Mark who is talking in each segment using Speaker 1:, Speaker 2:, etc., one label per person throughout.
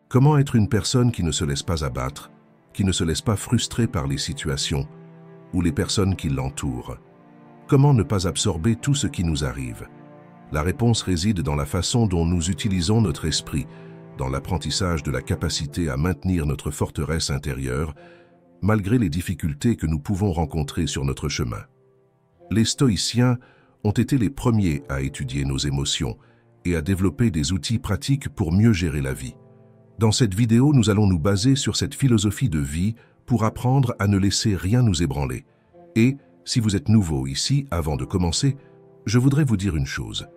Speaker 1: Comment être une personne qui ne se laisse pas abattre, qui ne se laisse pas frustrer par les situations ou les personnes qui l'entourent? Comment ne pas absorber tout ce qui nous arrive? La réponse réside dans la façon dont nous utilisons notre esprit, dans l'apprentissage de la capacité à maintenir notre forteresse intérieure, malgré les difficultés que nous pouvons rencontrer sur notre chemin. Les stoïciens ont été les premiers à étudier nos émotions et à développer des outils pratiques pour mieux gérer la vie. Dans cette vidéo, nous allons nous baser sur cette philosophie de vie pour apprendre à ne laisser rien nous ébranler. Et, si vous êtes nouveau ici, avant de commencer, je voudrais vous dire une chose.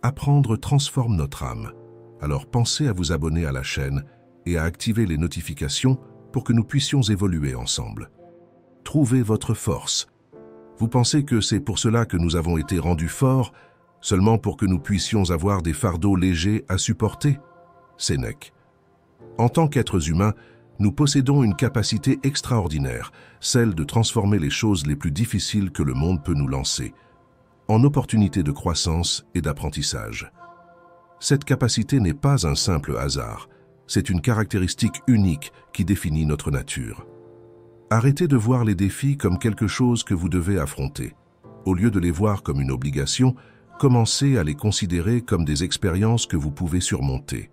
Speaker 1: Apprendre transforme notre âme. Alors pensez à vous abonner à la chaîne et à activer les notifications pour que nous puissions évoluer ensemble. Trouvez votre force. Vous pensez que c'est pour cela que nous avons été rendus forts, seulement pour que nous puissions avoir des fardeaux légers à supporter? Sénèque. En tant qu'êtres humains, nous possédons une capacité extraordinaire, celle de transformer les choses les plus difficiles que le monde peut nous lancer, en opportunités de croissance et d'apprentissage. Cette capacité n'est pas un simple hasard, c'est une caractéristique unique qui définit notre nature. Arrêtez de voir les défis comme quelque chose que vous devez affronter. Au lieu de les voir comme une obligation, commencez à les considérer comme des expériences que vous pouvez surmonter.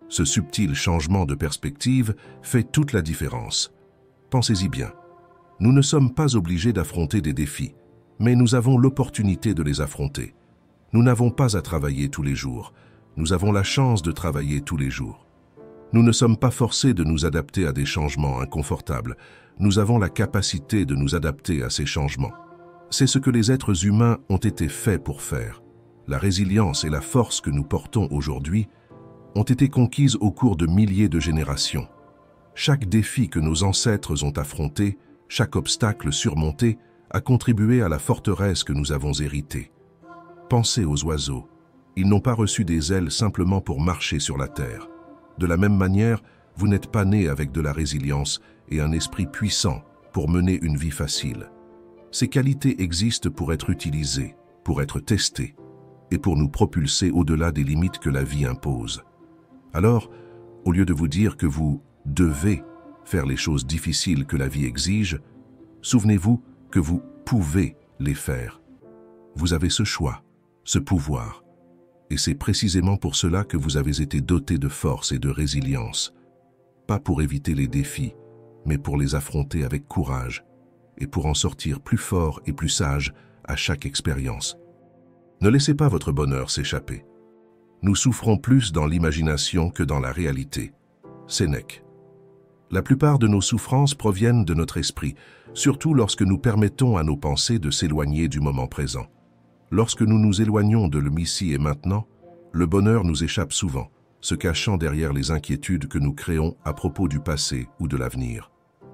Speaker 1: Ce subtil changement de perspective fait toute la différence. Pensez-y bien. Nous ne sommes pas obligés d'affronter des défis, mais nous avons l'opportunité de les affronter. Nous n'avons pas à travailler tous les jours. Nous avons la chance de travailler tous les jours. Nous ne sommes pas forcés de nous adapter à des changements inconfortables. Nous avons la capacité de nous adapter à ces changements. C'est ce que les êtres humains ont été faits pour faire. La résilience et la force que nous portons aujourd'hui ont été conquises au cours de milliers de générations. Chaque défi que nos ancêtres ont affronté, chaque obstacle surmonté, a contribué à la forteresse que nous avons héritée. Pensez aux oiseaux. Ils n'ont pas reçu des ailes simplement pour marcher sur la terre. De la même manière, vous n'êtes pas né avec de la résilience et un esprit puissant pour mener une vie facile. Ces qualités existent pour être utilisées, pour être testées, et pour nous propulser au-delà des limites que la vie impose. Alors, au lieu de vous dire que vous devez faire les choses difficiles que la vie exige, souvenez-vous que vous pouvez les faire. Vous avez ce choix, ce pouvoir. Et c'est précisément pour cela que vous avez été doté de force et de résilience. Pas pour éviter les défis, mais pour les affronter avec courage et pour en sortir plus fort et plus sage à chaque expérience. Ne laissez pas votre bonheur s'échapper. Nous souffrons plus dans l'imagination que dans la réalité. Sénèque. La plupart de nos souffrances proviennent de notre esprit, surtout lorsque nous permettons à nos pensées de s'éloigner du moment présent. Lorsque nous nous éloignons de l'ici et maintenant, le bonheur nous échappe souvent, se cachant derrière les inquiétudes que nous créons à propos du passé ou de l'avenir.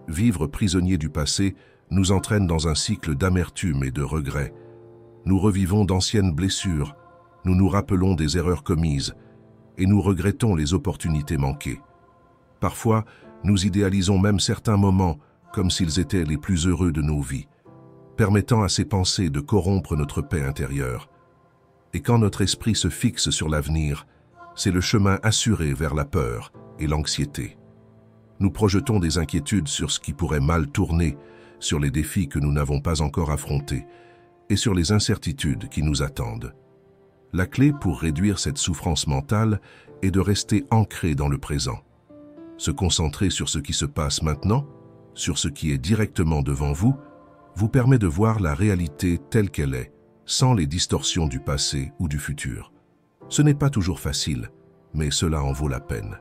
Speaker 1: Vivre prisonnier du passé nous entraîne dans un cycle d'amertume et de regret. Nous revivons d'anciennes blessures, nous nous rappelons des erreurs commises et nous regrettons les opportunités manquées. Parfois, nous idéalisons même certains moments comme s'ils étaient les plus heureux de nos vies, permettant à ces pensées de corrompre notre paix intérieure. Et quand notre esprit se fixe sur l'avenir, c'est le chemin assuré vers la peur et l'anxiété. Nous projetons des inquiétudes sur ce qui pourrait mal tourner, sur les défis que nous n'avons pas encore affrontés et sur les incertitudes qui nous attendent. La clé pour réduire cette souffrance mentale est de rester ancré dans le présent. Se concentrer sur ce qui se passe maintenant, sur ce qui est directement devant vous, vous permet de voir la réalité telle qu'elle est, sans les distorsions du passé ou du futur. Ce n'est pas toujours facile, mais cela en vaut la peine.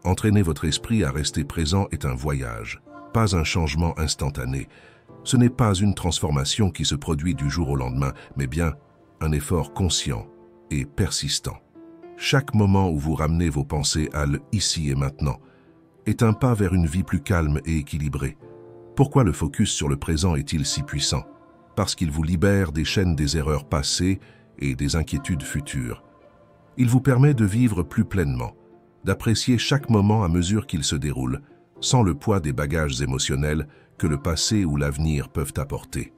Speaker 1: Entraîner votre esprit à rester présent est un voyage, pas un changement instantané. Ce n'est pas une transformation qui se produit du jour au lendemain, mais bien un effort conscient et persistant. Chaque moment où vous ramenez vos pensées à l'ici et maintenant est un pas vers une vie plus calme et équilibrée. Pourquoi le focus sur le présent est-il si puissant? Parce qu'il vous libère des chaînes des erreurs passées et des inquiétudes futures. Il vous permet de vivre plus pleinement, d'apprécier chaque moment à mesure qu'il se déroule, sans le poids des bagages émotionnels que le passé ou l'avenir peuvent apporter.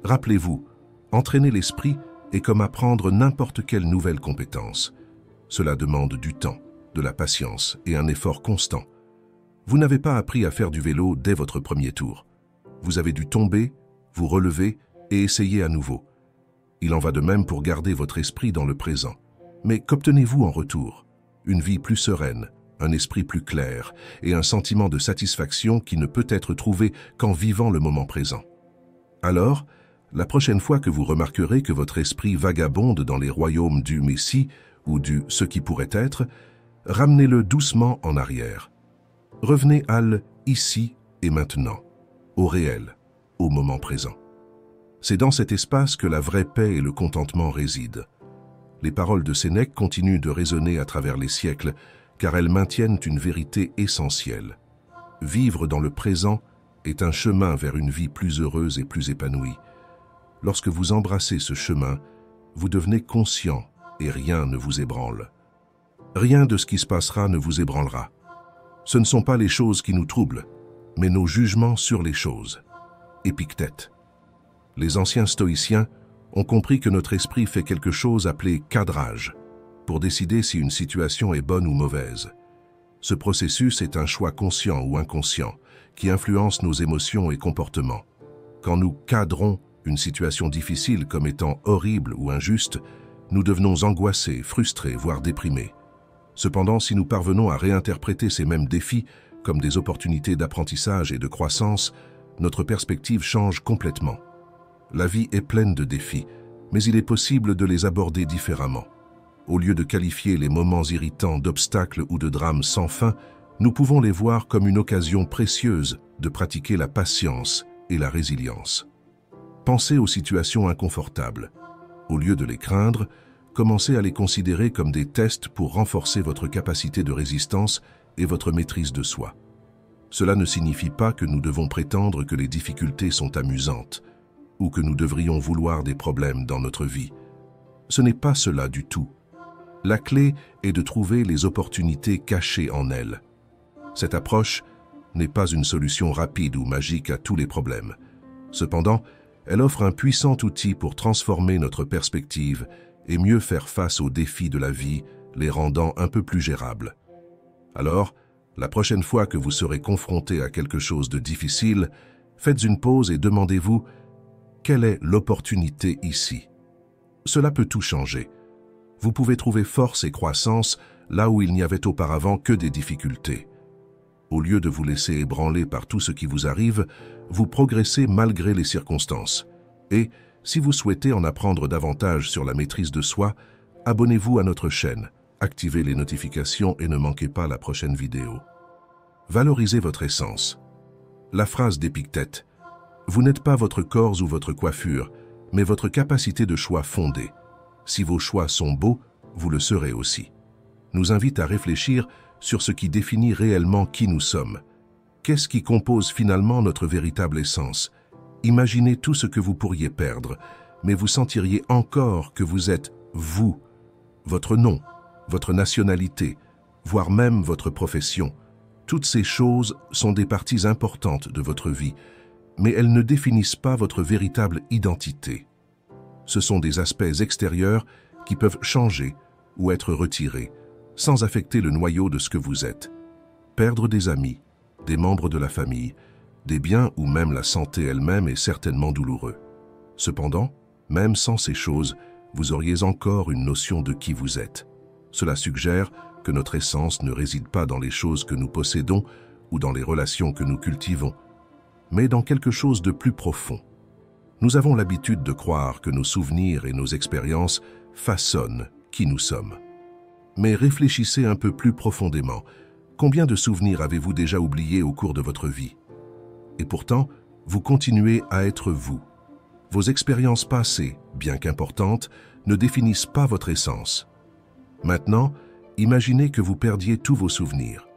Speaker 1: Rappelez-vous, entraîner l'esprit est comme apprendre n'importe quelle nouvelle compétence. Cela demande du temps, de la patience et un effort constant. Vous n'avez pas appris à faire du vélo dès votre premier tour. Vous avez dû tomber, vous relever et essayer à nouveau. Il en va de même pour garder votre esprit dans le présent. Mais qu'obtenez-vous en retour? Une vie plus sereine, un esprit plus clair et un sentiment de satisfaction qui ne peut être trouvé qu'en vivant le moment présent. Alors, la prochaine fois que vous remarquerez que votre esprit vagabonde dans les royaumes du Messie ou du ce qui pourrait être, ramenez-le doucement en arrière. Revenez à l'ici et maintenant, au réel, au moment présent. C'est dans cet espace que la vraie paix et le contentement résident. Les paroles de Sénèque continuent de résonner à travers les siècles, car elles maintiennent une vérité essentielle. Vivre dans le présent est un chemin vers une vie plus heureuse et plus épanouie. Lorsque vous embrassez ce chemin, vous devenez conscient et rien ne vous ébranle. Rien de ce qui se passera ne vous ébranlera. Ce ne sont pas les choses qui nous troublent, mais nos jugements sur les choses. Épictète. Les anciens stoïciens ont compris que notre esprit fait quelque chose appelé cadrage, pour décider si une situation est bonne ou mauvaise. Ce processus est un choix conscient ou inconscient, qui influence nos émotions et comportements. Quand nous cadrons une situation difficile comme étant horrible ou injuste, nous devenons angoissés, frustrés, voire déprimés. Cependant, si nous parvenons à réinterpréter ces mêmes défis comme des opportunités d'apprentissage et de croissance, notre perspective change complètement. La vie est pleine de défis, mais il est possible de les aborder différemment. Au lieu de qualifier les moments irritants d'obstacles ou de drames sans fin, nous pouvons les voir comme une occasion précieuse de pratiquer la patience et la résilience. Pensez aux situations inconfortables. Au lieu de les craindre, commencez à les considérer comme des tests pour renforcer votre capacité de résistance et votre maîtrise de soi. Cela ne signifie pas que nous devons prétendre que les difficultés sont amusantes ou que nous devrions vouloir des problèmes dans notre vie. Ce n'est pas cela du tout. La clé est de trouver les opportunités cachées en elles. Cette approche n'est pas une solution rapide ou magique à tous les problèmes. Cependant, elle offre un puissant outil pour transformer notre perspective et mieux faire face aux défis de la vie, les rendant un peu plus gérables. Alors, la prochaine fois que vous serez confronté à quelque chose de difficile, faites une pause et demandez-vous « Quelle est l'opportunité ici ?» Cela peut tout changer. Vous pouvez trouver force et croissance là où il n'y avait auparavant que des difficultés. Au lieu de vous laisser ébranler par tout ce qui vous arrive, vous progressez malgré les circonstances. Et, si vous souhaitez en apprendre davantage sur la maîtrise de soi, abonnez-vous à notre chaîne, activez les notifications et ne manquez pas la prochaine vidéo. Valorisez votre essence. La phrase d'Épictète « Vous n'êtes pas votre corps ou votre coiffure, mais votre capacité de choix fondée. Si vos choix sont beaux, vous le serez aussi » nous invite à réfléchir sur ce qui définit réellement qui nous sommes. Qu'est-ce qui compose finalement notre véritable essence? Imaginez tout ce que vous pourriez perdre, mais vous sentiriez encore que vous êtes vous, votre nom, votre nationalité, voire même votre profession. Toutes ces choses sont des parties importantes de votre vie, mais elles ne définissent pas votre véritable identité. Ce sont des aspects extérieurs qui peuvent changer ou être retirés, sans affecter le noyau de ce que vous êtes. Perdre des amis, des membres de la famille, des biens ou même la santé elle-même est certainement douloureux. Cependant, même sans ces choses, vous auriez encore une notion de qui vous êtes. Cela suggère que notre essence ne réside pas dans les choses que nous possédons ou dans les relations que nous cultivons, mais dans quelque chose de plus profond. Nous avons l'habitude de croire que nos souvenirs et nos expériences façonnent qui nous sommes. Mais réfléchissez un peu plus profondément. Combien de souvenirs avez-vous déjà oubliés au cours de votre vie? Et pourtant, vous continuez à être vous. Vos expériences passées, bien qu'importantes, ne définissent pas votre essence. Maintenant, imaginez que vous perdiez tous vos souvenirs.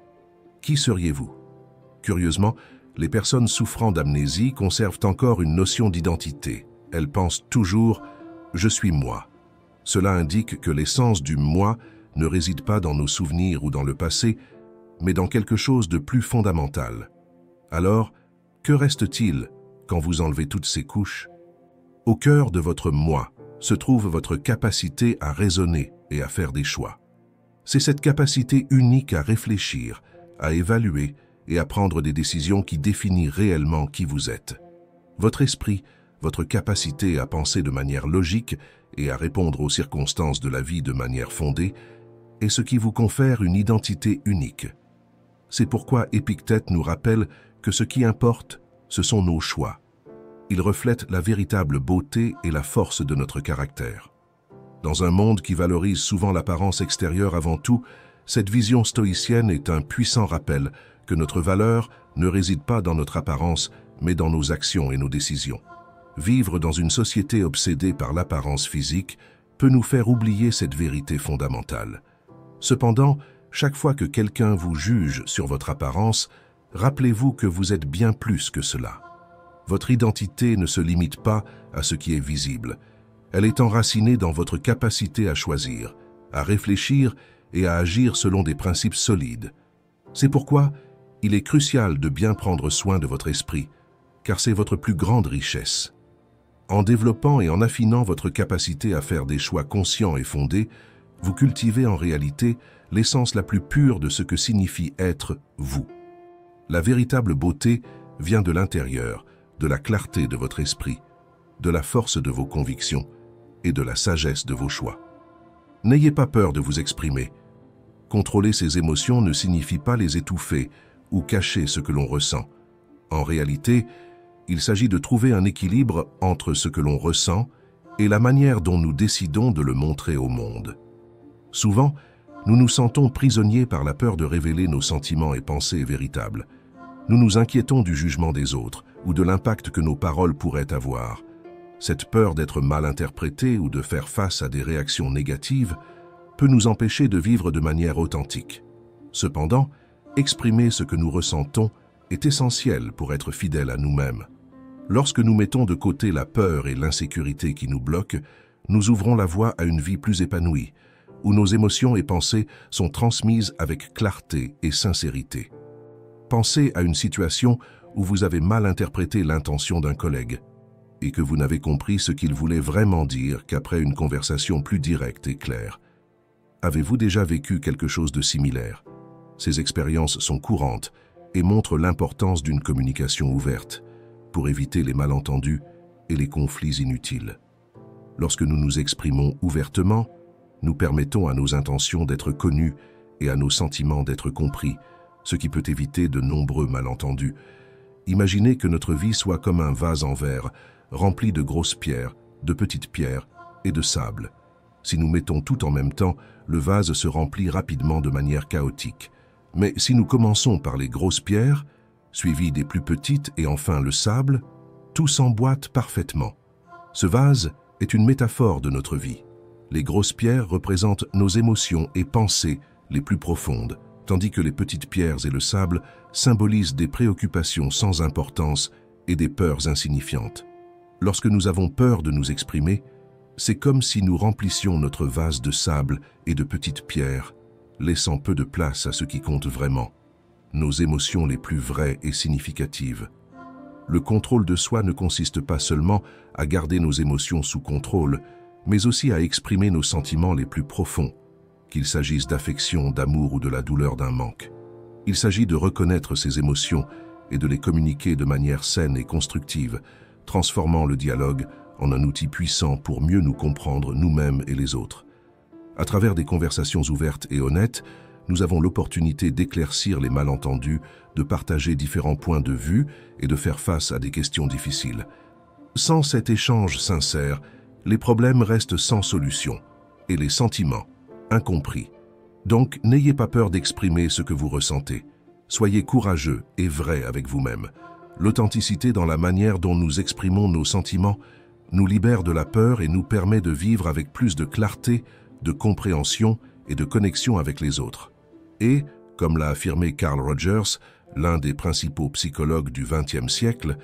Speaker 1: Qui seriez-vous? Curieusement, les personnes souffrant d'amnésie conservent encore une notion d'identité. Elles pensent toujours « je suis moi ». Cela indique que l'essence du « moi » ne réside pas dans nos souvenirs ou dans le passé, mais dans quelque chose de plus fondamental. Alors, que reste-t-il quand vous enlevez toutes ces couches? Au cœur de votre « moi » se trouve votre capacité à raisonner et à faire des choix. C'est cette capacité unique à réfléchir, à évaluer et à prendre des décisions qui définit réellement qui vous êtes. Votre esprit, votre capacité à penser de manière logique et à répondre aux circonstances de la vie de manière fondée est ce qui vous confère une identité unique. C'est pourquoi Épictète nous rappelle que ce qui importe, ce sont nos choix. Ils reflètent la véritable beauté et la force de notre caractère. Dans un monde qui valorise souvent l'apparence extérieure avant tout, cette vision stoïcienne est un puissant rappel que notre valeur ne réside pas dans notre apparence, mais dans nos actions et nos décisions. Vivre dans une société obsédée par l'apparence physique peut nous faire oublier cette vérité fondamentale. Cependant, chaque fois que quelqu'un vous juge sur votre apparence, rappelez-vous que vous êtes bien plus que cela. Votre identité ne se limite pas à ce qui est visible. Elle est enracinée dans votre capacité à choisir, à réfléchir et à agir selon des principes solides. C'est pourquoi il est crucial de bien prendre soin de votre esprit, car c'est votre plus grande richesse. En développant et en affinant votre capacité à faire des choix conscients et fondés, vous cultivez en réalité l'essence la plus pure de ce que signifie être vous. La véritable beauté vient de l'intérieur, de la clarté de votre esprit, de la force de vos convictions et de la sagesse de vos choix. N'ayez pas peur de vous exprimer. Contrôler ses émotions ne signifie pas les étouffer ou cacher ce que l'on ressent. En réalité, il s'agit de trouver un équilibre entre ce que l'on ressent et la manière dont nous décidons de le montrer au monde. Souvent, nous nous sentons prisonniers par la peur de révéler nos sentiments et pensées véritables. Nous nous inquiétons du jugement des autres ou de l'impact que nos paroles pourraient avoir. Cette peur d'être mal interprétée ou de faire face à des réactions négatives peut nous empêcher de vivre de manière authentique. Cependant, exprimer ce que nous ressentons est essentiel pour être fidèle à nous-mêmes. Lorsque nous mettons de côté la peur et l'insécurité qui nous bloquent, nous ouvrons la voie à une vie plus épanouie, où nos émotions et pensées sont transmises avec clarté et sincérité. Pensez à une situation où vous avez mal interprété l'intention d'un collègue et que vous n'avez compris ce qu'il voulait vraiment dire qu'après une conversation plus directe et claire. Avez-vous déjà vécu quelque chose de similaire? Ces expériences sont courantes et montrent l'importance d'une communication ouverte pour éviter les malentendus et les conflits inutiles. Lorsque nous nous exprimons ouvertement, nous permettons à nos intentions d'être connues et à nos sentiments d'être compris, ce qui peut éviter de nombreux malentendus. Imaginez que notre vie soit comme un vase en verre, rempli de grosses pierres, de petites pierres et de sable. Si nous mettons tout en même temps, le vase se remplit rapidement de manière chaotique. Mais si nous commençons par les grosses pierres, suivies des plus petites et enfin le sable, tout s'emboîte parfaitement. Ce vase est une métaphore de notre vie. Les grosses pierres représentent nos émotions et pensées les plus profondes, tandis que les petites pierres et le sable symbolisent des préoccupations sans importance et des peurs insignifiantes. Lorsque nous avons peur de nous exprimer, c'est comme si nous remplissions notre vase de sable et de petites pierres, laissant peu de place à ce qui compte vraiment, nos émotions les plus vraies et significatives. Le contrôle de soi ne consiste pas seulement à garder nos émotions sous contrôle, mais aussi à exprimer nos sentiments les plus profonds, qu'il s'agisse d'affection, d'amour ou de la douleur d'un manque. Il s'agit de reconnaître ces émotions et de les communiquer de manière saine et constructive, transformant le dialogue en un outil puissant pour mieux nous comprendre nous-mêmes et les autres. À travers des conversations ouvertes et honnêtes, nous avons l'opportunité d'éclaircir les malentendus, de partager différents points de vue et de faire face à des questions difficiles. Sans cet échange sincère, les problèmes restent sans solution et les sentiments incompris. Donc, n'ayez pas peur d'exprimer ce que vous ressentez. Soyez courageux et vrai avec vous-même. L'authenticité dans la manière dont nous exprimons nos sentiments nous libère de la peur et nous permet de vivre avec plus de clarté, de compréhension et de connexion avec les autres. Et, comme l'a affirmé Carl Rogers, l'un des principaux psychologues du XXe siècle,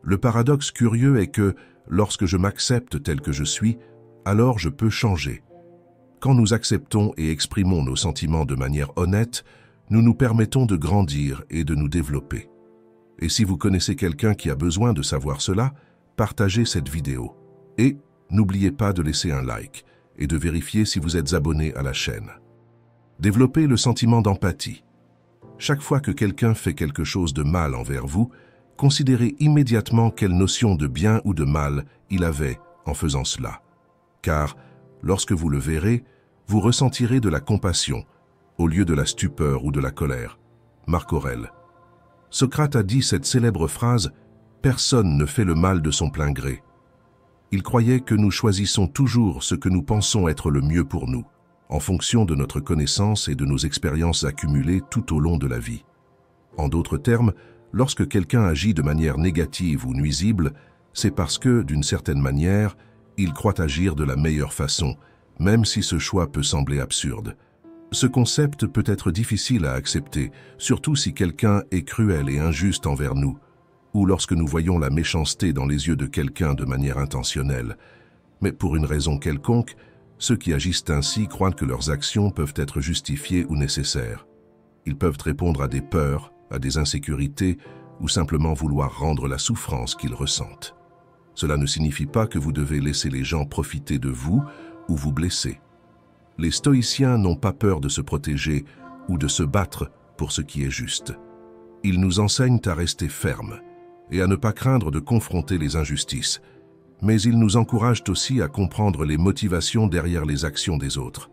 Speaker 1: le paradoxe curieux est que, lorsque je m'accepte tel que je suis, alors je peux changer. Quand nous acceptons et exprimons nos sentiments de manière honnête, nous nous permettons de grandir et de nous développer. Et si vous connaissez quelqu'un qui a besoin de savoir cela, partagez cette vidéo. Et n'oubliez pas de laisser un like et de vérifier si vous êtes abonné à la chaîne. Développez le sentiment d'empathie. Chaque fois que quelqu'un fait quelque chose de mal envers vous, considérez immédiatement quelle notion de bien ou de mal il avait en faisant cela. Car, lorsque vous le verrez, vous ressentirez de la compassion au lieu de la stupeur ou de la colère. Marc Aurèle. Socrate a dit cette célèbre phrase « Personne ne fait le mal de son plein gré ». Il croyait que nous choisissons toujours ce que nous pensons être le mieux pour nous, en fonction de notre connaissance et de nos expériences accumulées tout au long de la vie. En d'autres termes, lorsque quelqu'un agit de manière négative ou nuisible, c'est parce que, d'une certaine manière, il croit agir de la meilleure façon, même si ce choix peut sembler absurde. Ce concept peut être difficile à accepter, surtout si quelqu'un est cruel et injuste envers nous, ou lorsque nous voyons la méchanceté dans les yeux de quelqu'un de manière intentionnelle. Mais pour une raison quelconque, ceux qui agissent ainsi croient que leurs actions peuvent être justifiées ou nécessaires. Ils peuvent répondre à des peurs, à des insécurités, ou simplement vouloir rendre la souffrance qu'ils ressentent. Cela ne signifie pas que vous devez laisser les gens profiter de vous ou vous blesser. Les stoïciens n'ont pas peur de se protéger ou de se battre pour ce qui est juste. Ils nous enseignent à rester fermes et à ne pas craindre de confronter les injustices, mais ils nous encouragent aussi à comprendre les motivations derrière les actions des autres.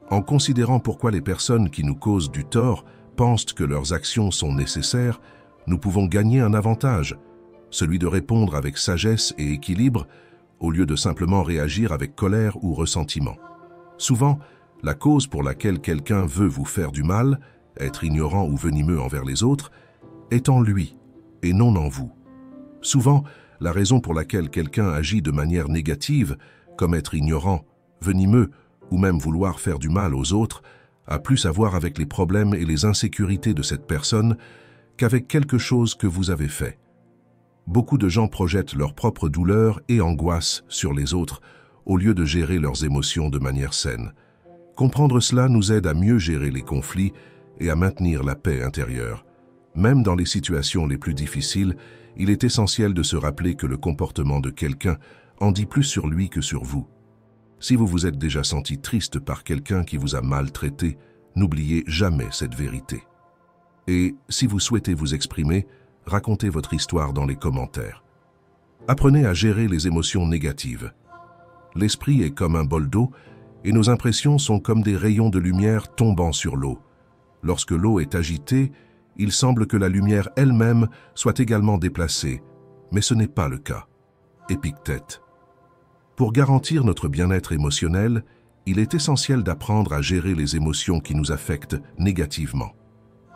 Speaker 1: En considérant pourquoi les personnes qui nous causent du tort pensent que leurs actions sont nécessaires, nous pouvons gagner un avantage, celui de répondre avec sagesse et équilibre, au lieu de simplement réagir avec colère ou ressentiment. Souvent, la cause pour laquelle quelqu'un veut vous faire du mal, être ignorant ou venimeux envers les autres, est en lui et non en vous. Souvent, la raison pour laquelle quelqu'un agit de manière négative, comme être ignorant, venimeux ou même vouloir faire du mal aux autres, a plus à voir avec les problèmes et les insécurités de cette personne qu'avec quelque chose que vous avez fait. Beaucoup de gens projettent leurs propres douleurs et angoisses sur les autres, au lieu de gérer leurs émotions de manière saine. Comprendre cela nous aide à mieux gérer les conflits et à maintenir la paix intérieure. Même dans les situations les plus difficiles, il est essentiel de se rappeler que le comportement de quelqu'un en dit plus sur lui que sur vous. Si vous vous êtes déjà senti triste par quelqu'un qui vous a maltraité, n'oubliez jamais cette vérité. Et si vous souhaitez vous exprimer, racontez votre histoire dans les commentaires. Apprenez à gérer les émotions négatives. L'esprit est comme un bol d'eau et nos impressions sont comme des rayons de lumière tombant sur l'eau. Lorsque l'eau est agitée, il semble que la lumière elle-même soit également déplacée, mais ce n'est pas le cas. Épictète. Pour garantir notre bien-être émotionnel, il est essentiel d'apprendre à gérer les émotions qui nous affectent négativement.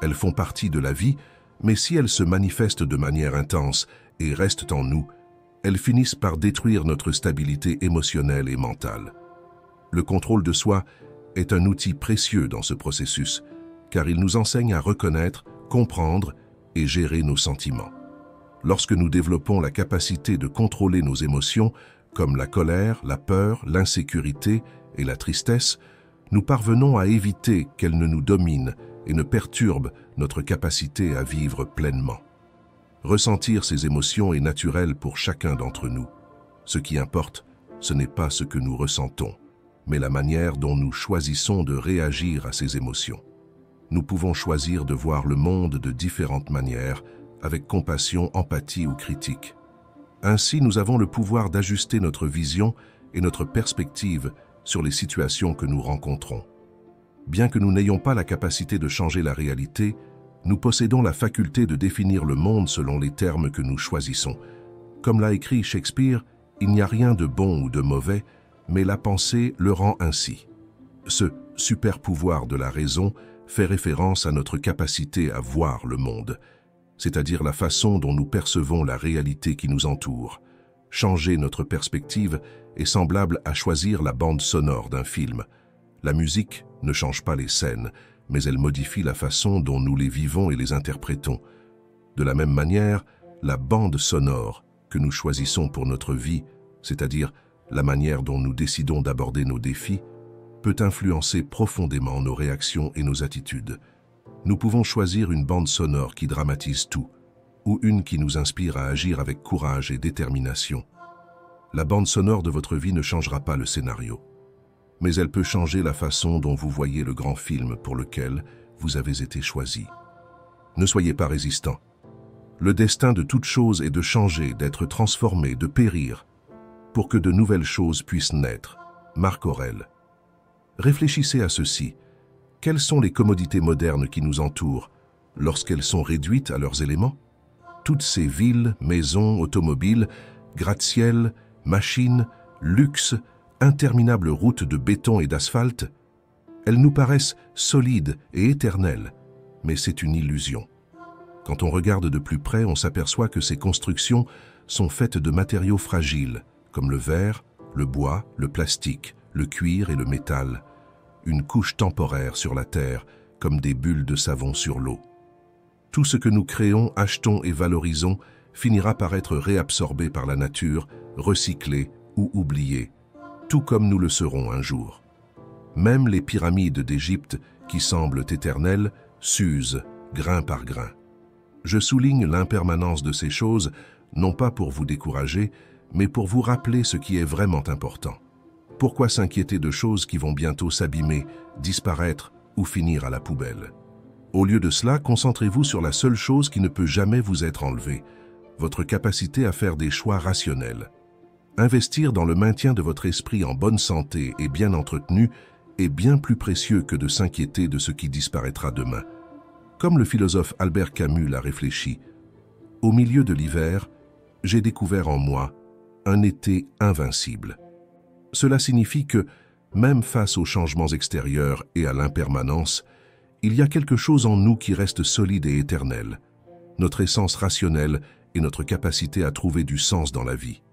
Speaker 1: Elles font partie de la vie, mais si elles se manifestent de manière intense et restent en nous, elles finissent par détruire notre stabilité émotionnelle et mentale. Le contrôle de soi est un outil précieux dans ce processus, car il nous enseigne à reconnaître, comprendre et gérer nos sentiments. Lorsque nous développons la capacité de contrôler nos émotions, comme la colère, la peur, l'insécurité et la tristesse, nous parvenons à éviter qu'elles ne nous dominent et ne perturbent notre capacité à vivre pleinement. Ressentir ces émotions est naturel pour chacun d'entre nous. Ce qui importe, ce n'est pas ce que nous ressentons, mais la manière dont nous choisissons de réagir à ces émotions. Nous pouvons choisir de voir le monde de différentes manières, avec compassion, empathie ou critique. Ainsi, nous avons le pouvoir d'ajuster notre vision et notre perspective sur les situations que nous rencontrons. Bien que nous n'ayons pas la capacité de changer la réalité, nous possédons la faculté de définir le monde selon les termes que nous choisissons. Comme l'a écrit Shakespeare, il n'y a rien de bon ou de mauvais, mais la pensée le rend ainsi. Ce super pouvoir de la raison fait référence à notre capacité à voir le monde, c'est-à-dire la façon dont nous percevons la réalité qui nous entoure. Changer notre perspective est semblable à choisir la bande sonore d'un film. La musique ne change pas les scènes, mais elle modifie la façon dont nous les vivons et les interprétons. De la même manière, la bande sonore que nous choisissons pour notre vie, c'est-à-dire la manière dont nous décidons d'aborder nos défis, peut influencer profondément nos réactions et nos attitudes. Nous pouvons choisir une bande sonore qui dramatise tout, ou une qui nous inspire à agir avec courage et détermination. La bande sonore de votre vie ne changera pas le scénario. mais elle peut changer la façon dont vous voyez le grand film pour lequel vous avez été choisi. Ne soyez pas résistant. Le destin de toute chose est de changer, d'être transformé, de périr, pour que de nouvelles choses puissent naître. Marc Aurèle. Réfléchissez à ceci. Quelles sont les commodités modernes qui nous entourent lorsqu'elles sont réduites à leurs éléments? Toutes ces villes, maisons, automobiles, gratte-ciel, machines, luxe, interminables routes de béton et d'asphalte, elles nous paraissent solides et éternelles, mais c'est une illusion. Quand on regarde de plus près, on s'aperçoit que ces constructions sont faites de matériaux fragiles, comme le verre, le bois, le plastique, le cuir et le métal, une couche temporaire sur la terre, comme des bulles de savon sur l'eau. Tout ce que nous créons, achetons et valorisons finira par être réabsorbé par la nature, recyclé ou oublié, tout comme nous le serons un jour. Même les pyramides d'Égypte, qui semblent éternelles, s'usent, grain par grain. Je souligne l'impermanence de ces choses, non pas pour vous décourager, mais pour vous rappeler ce qui est vraiment important. Pourquoi s'inquiéter de choses qui vont bientôt s'abîmer, disparaître ou finir à la poubelle? Au lieu de cela, concentrez-vous sur la seule chose qui ne peut jamais vous être enlevée, votre capacité à faire des choix rationnels. Investir dans le maintien de votre esprit en bonne santé et bien entretenu est bien plus précieux que de s'inquiéter de ce qui disparaîtra demain. Comme le philosophe Albert Camus l'a réfléchi, au milieu de l'hiver, j'ai découvert en moi un été invincible. Cela signifie que, même face aux changements extérieurs et à l'impermanence, il y a quelque chose en nous qui reste solide et éternel, notre essence rationnelle et notre capacité à trouver du sens dans la vie.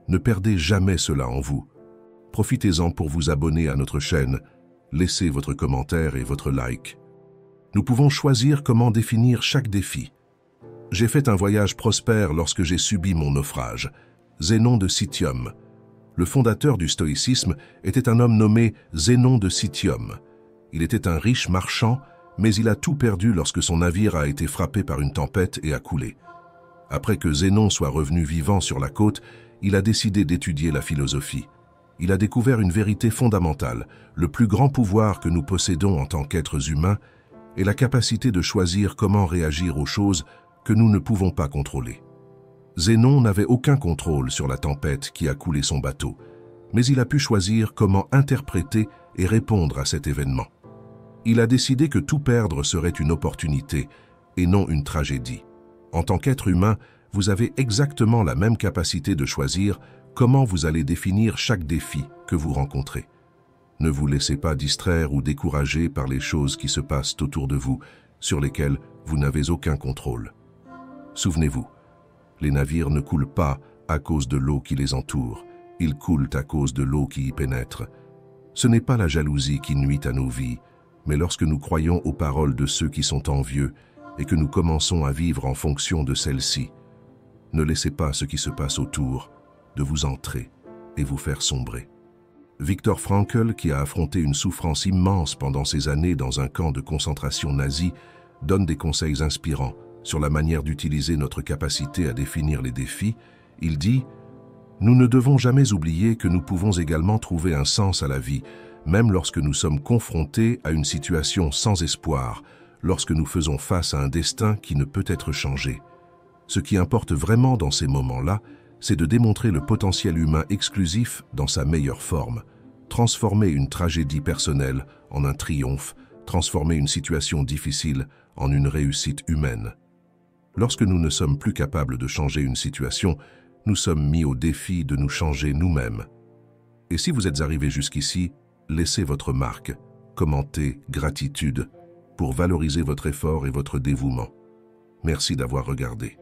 Speaker 1: Ne perdez jamais cela en vous. Profitez-en pour vous abonner à notre chaîne, laissez votre commentaire et votre like. Nous pouvons choisir comment définir chaque défi. J'ai fait un voyage prospère lorsque j'ai subi mon naufrage. Zénon de Citium. Le fondateur du stoïcisme était un homme nommé Zénon de Citium. Il était un riche marchand, mais il a tout perdu lorsque son navire a été frappé par une tempête et a coulé. Après que Zénon soit revenu vivant sur la côte, il a décidé d'étudier la philosophie. Il a découvert une vérité fondamentale. Le plus grand pouvoir que nous possédons en tant qu'êtres humains est la capacité de choisir comment réagir aux choses que nous ne pouvons pas contrôler. Zénon n'avait aucun contrôle sur la tempête qui a coulé son bateau, mais il a pu choisir comment interpréter et répondre à cet événement. Il a décidé que tout perdre serait une opportunité et non une tragédie. En tant qu'être humain, vous avez exactement la même capacité de choisir comment vous allez définir chaque défi que vous rencontrez. Ne vous laissez pas distraire ou décourager par les choses qui se passent autour de vous, sur lesquelles vous n'avez aucun contrôle. Souvenez-vous, les navires ne coulent pas à cause de l'eau qui les entoure, ils coulent à cause de l'eau qui y pénètre. Ce n'est pas la jalousie qui nuit à nos vies, mais lorsque nous croyons aux paroles de ceux qui sont envieux et que nous commençons à vivre en fonction de celles-ci. Ne laissez pas ce qui se passe autour de vous entrer et vous faire sombrer. Viktor Frankl, qui a affronté une souffrance immense pendant ces années dans un camp de concentration nazi, donne des conseils inspirants sur la manière d'utiliser notre capacité à définir les défis. Il dit « Nous ne devons jamais oublier que nous pouvons également trouver un sens à la vie, même lorsque nous sommes confrontés à une situation sans espoir, lorsque nous faisons face à un destin qui ne peut être changé. Ce qui importe vraiment dans ces moments-là, c'est de démontrer le potentiel humain exclusif dans sa meilleure forme, transformer une tragédie personnelle en un triomphe, transformer une situation difficile en une réussite humaine. Lorsque nous ne sommes plus capables de changer une situation, nous sommes mis au défi de nous changer nous-mêmes. Et si vous êtes arrivé jusqu'ici, laissez votre marque, commentez « Gratitude » pour valoriser votre effort et votre dévouement. Merci d'avoir regardé.